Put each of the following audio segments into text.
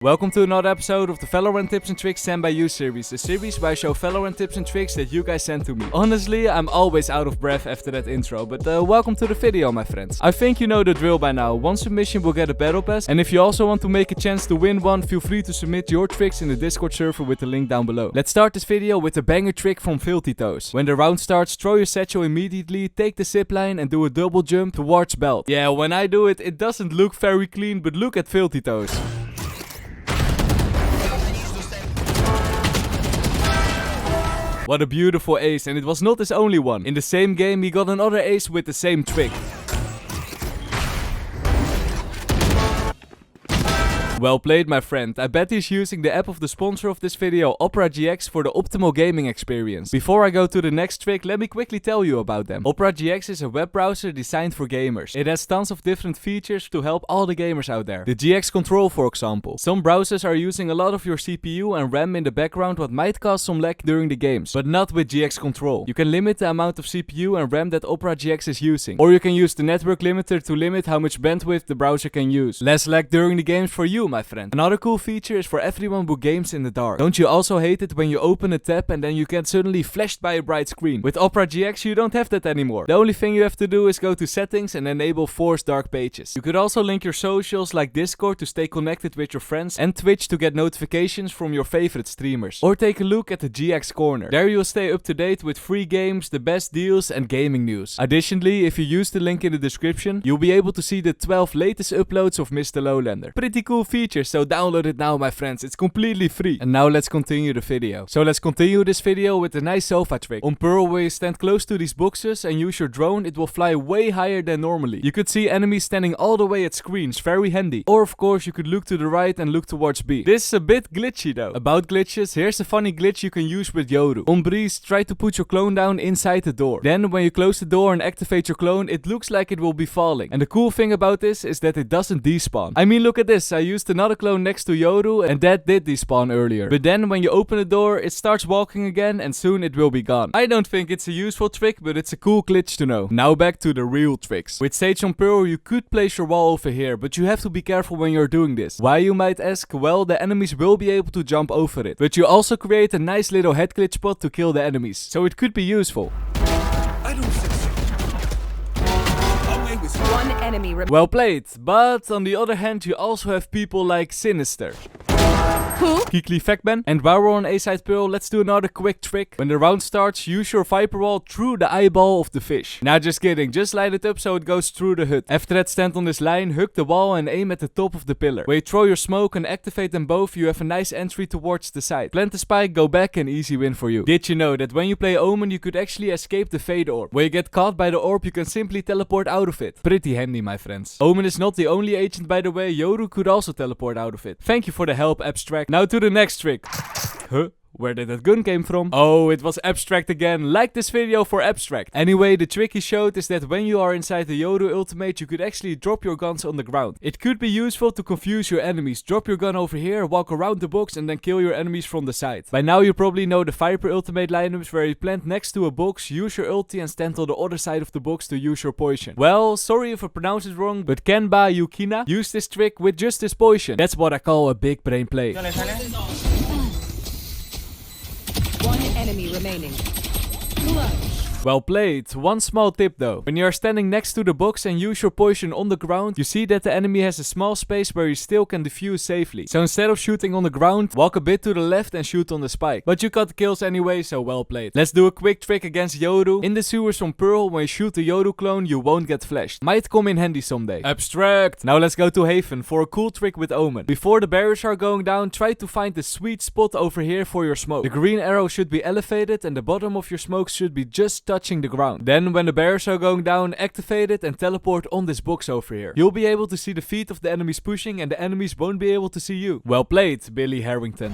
Welcome to another episode of the Valorant Tips and Tricks sent by you series, a series where I show Valorant tips and tricks that you guys send to me. Honestly, I'm always out of breath after that intro, but welcome to the video, my friends. I think you know the drill by now. One submission will get a battle pass, and if you also want to make a chance to win one, feel free to submit your tricks in the Discord server with the link down below. Let's start this video with a banger trick from Filthy Toes. When the round starts, throw your satchel immediately, take the zipline and do a double jump towards belt. Yeah, when I do it, it doesn't look very clean, but look at Filthy Toes. What a beautiful ace, and it was not his only one. In the same game, he got another ace with the same trick. Well played, my friend. I bet he's using the app of the sponsor of this video, Opera GX, for the optimal gaming experience. Before I go to the next trick, let me quickly tell you about them. Opera GX is a web browser designed for gamers. It has tons of different features to help all the gamers out there. The GX control, for example. Some browsers are using a lot of your CPU and RAM in the background, what might cause some lag during the games, but not with GX control. You can limit the amount of CPU and RAM that Opera GX is using. Or you can use the network limiter to limit how much bandwidth the browser can use. Less lag during the games for you, my friend. Another cool feature is for everyone who games in the dark. Don't you also hate it when you open a tab and then you get suddenly flashed by a bright screen? With Opera GX you don't have that anymore. The only thing you have to do is go to settings and enable force dark pages. You could also link your socials like Discord to stay connected with your friends and Twitch to get notifications from your favorite streamers. Or take a look at the GX corner. There you'll stay up to date with free games, the best deals and gaming news. Additionally, if you use the link in the description, you'll be able to see the 12 latest uploads of MrLowlander. Pretty cool feature, so download it now, my friends. It's completely free. And now let's continue the video. So let's continue this video with a nice sofa trick. On Pearl, where you stand close to these boxes and use your drone, it will fly way higher than normally. You could see enemies standing all the way at screens, very handy. Or of course you could look to the right and look towards B. This is a bit glitchy though. About glitches, here's a funny glitch you can use with Yoru. On Breeze, try to put your clone down inside the door. Then when you close the door and activate your clone, it looks like it will be falling. And the cool thing about this is that it doesn't despawn. I mean, look at this. I used another clone next to Yoru and that did despawn earlier. But then when you open the door, it starts walking again and soon it will be gone. I don't think it's a useful trick, but it's a cool glitch to know. Now back to the real tricks. With Sage on Pearl, you could place your wall over here, but you have to be careful when you're doing this. Why, you might ask? Well, the enemies will be able to jump over it. But you also create a nice little head glitch spot to kill the enemies. So it could be useful. I don't think so. One enemy Well played, but on the other hand you also have people like Sinister. Who? Kikli Vecban. And while we're on A-side Pearl, let's do another quick trick. When the round starts, use your Viper Wall through the eyeball of the fish. Nah, just kidding, just light it up so it goes through the hut. After that, stand on this line, hug the wall and aim at the top of the pillar. When you throw your smoke and activate them both, you have a nice entry towards the side. Plant the spike, go back, and easy win for you. Did you know that when you play Omen, you could actually escape the Fade Orb? When you get caught by the orb, you can simply teleport out of it. Pretty handy, my friends. Omen is not the only agent, by the way. Yoru could also teleport out of it. Thank you for the help, Abstract. Now to the next trick. Huh? Where did that gun came from? Oh, it was Abstract again. Like this video for Abstract. Anyway, the trick he showed is that when you are inside the Yoru ultimate, you could actually drop your guns on the ground. It could be useful to confuse your enemies. Drop your gun over here, walk around the box and then kill your enemies from the side. By now you probably know the Viper ultimate lineups where you plant next to a box, use your ulti and stand on the other side of the box to use your poison. Well, sorry if I pronounce it wrong, but Kenba Yukina used this trick with just this poison. That's what I call a big brain play. One enemy remaining. Well played. One small tip though. When you are standing next to the box and use your poison on the ground, you see that the enemy has a small space where you still can defuse safely. So instead of shooting on the ground, walk a bit to the left and shoot on the spike. But you got the kills anyway, so well played. Let's do a quick trick against Yoru. In the sewers from Pearl, when you shoot the Yoru clone, you won't get flashed. Might come in handy someday. Abstract. Now let's go to Haven for a cool trick with Omen. Before the barriers are going down, try to find the sweet spot over here for your smoke. The green arrow should be elevated and the bottom of your smoke should be just touching the ground. Then when the barriers are going down, activate it and teleport on this box over here. You'll be able to see the feet of the enemies pushing and the enemies won't be able to see you. Well played, Billy Harrington.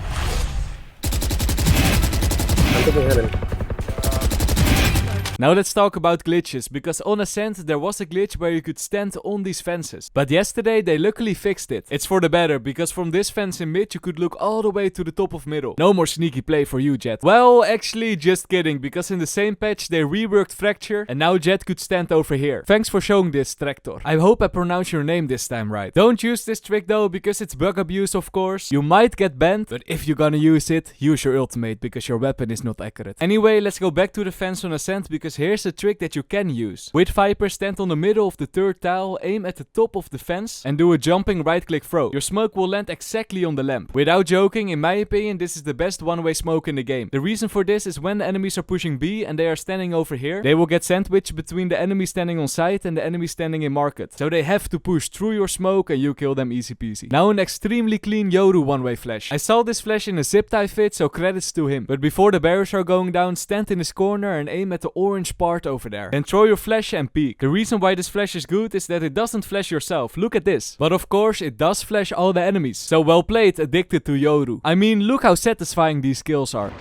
Now let's talk about glitches, because on Ascent there was a glitch where you could stand on these fences. But yesterday they luckily fixed it. It's for the better, because from this fence in mid you could look all the way to the top of middle. No more sneaky play for you, Jet. Well, actually just kidding, because in the same patch they reworked Fracture and now Jet could stand over here. Thanks for showing this, Tractor. I hope I pronounced your name this time right. Don't use this trick though, because it's bug abuse of course. You might get banned, but if you're gonna use it, use your ultimate, because your weapon is not accurate. Anyway, let's go back to the fence on Ascent, because here's a trick that you can use. With Viper, stand on the middle of the third tile, aim at the top of the fence, and do a jumping right click throw. Your smoke will land exactly on the lamp. Without joking, in my opinion, this is the best one-way smoke in the game. The reason for this is when the enemies are pushing B and they are standing over here, they will get sandwiched between the enemy standing on site and the enemy standing in market. So they have to push through your smoke and you kill them easy peasy. Now an extremely clean Yoru one-way flash. I saw this flash in a zip tie fit, so credits to him. But before the barriers are going down, stand in this corner and aim at the orange part over there. Then throw your flash and peek. The reason why this flash is good is that it doesn't flash yourself. Look at this. But of course it does flash all the enemies. So well played, Addicted to Yoru. I mean, look how satisfying these kills are.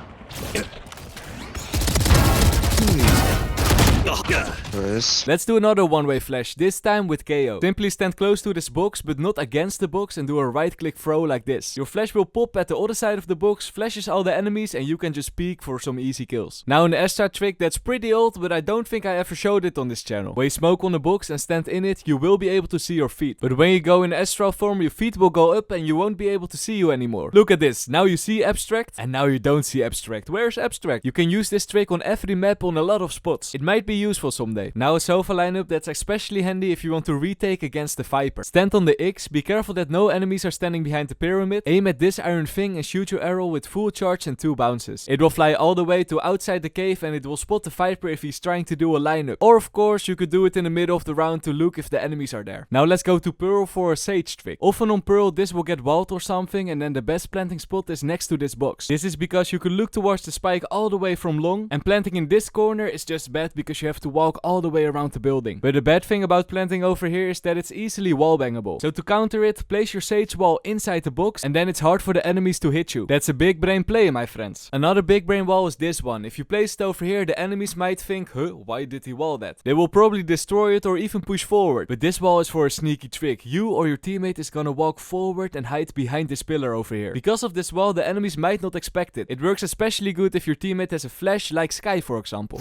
Nice. Let's do another one-way flash, this time with KO. Simply stand close to this box, but not against the box, and do a right-click throw like this. Your flash will pop at the other side of the box, flashes all the enemies, and you can just peek for some easy kills. Now an Astra trick that's pretty old, but I don't think I ever showed it on this channel. When you smoke on the box and stand in it, you will be able to see your feet. But when you go in astral form, your feet will go up and you won't be able to see you anymore. Look at this. Now you see Abstract, and now you don't see Abstract. Where's Abstract? You can use this trick on every map on a lot of spots. It might be useful someday. Now a Sofa lineup that's especially handy if you want to retake against the Viper. Stand on the X, be careful that no enemies are standing behind the pyramid, aim at this iron thing and shoot your arrow with full charge and 2 bounces. It will fly all the way to outside the cave and it will spot the Viper if he's trying to do a lineup. Or of course you could do it in the middle of the round to look if the enemies are there. Now let's go to Pearl for a Sage trick. Often on Pearl this will get walled or something, and then the best planting spot is next to this box. This is because you could look towards the spike all the way from long, and planting in this corner is just bad because you have to walk all the way around the building. But the bad thing about planting over here is that it's easily wallbangable. So to counter it, place your Sage wall inside the box and then it's hard for the enemies to hit you. That's a big brain play, my friends. Another big brain wall is this one. If you place it over here, the enemies might think, huh, why did he wall that? They will probably destroy it or even push forward. But this wall is for a sneaky trick. You or your teammate is gonna walk forward and hide behind this pillar over here. Because of this wall, the enemies might not expect it. It works especially good if your teammate has a flash like Sky, for example.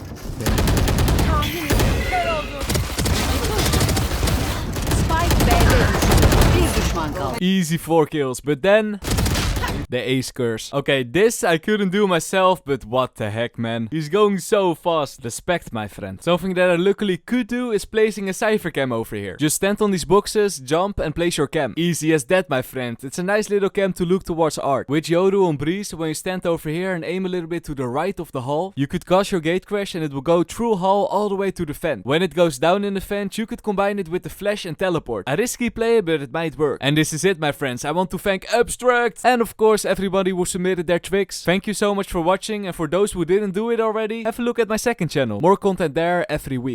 Easy 4 kills, but then the ace curse. Okay, this I couldn't do myself, but what the heck, man. He's going so fast. Respect, my friend. Something that I luckily could do is placing a cypher cam over here. Just stand on these boxes, jump, and place your cam. Easy as that, my friend. It's a nice little cam to look towards art. With Yoru on Breeze, when you stand over here and aim a little bit to the right of the hall, you could cause your gate crash and it will go through hall all the way to the vent. When it goes down in the vent, you could combine it with the flash and teleport. A risky play, but it might work. And this is it, my friends. I want to thank Abstract and of course everybody who submitted their tricks. Thank you so much for watching, and for those who didn't do it already, have a look at my second channel. More content there every week.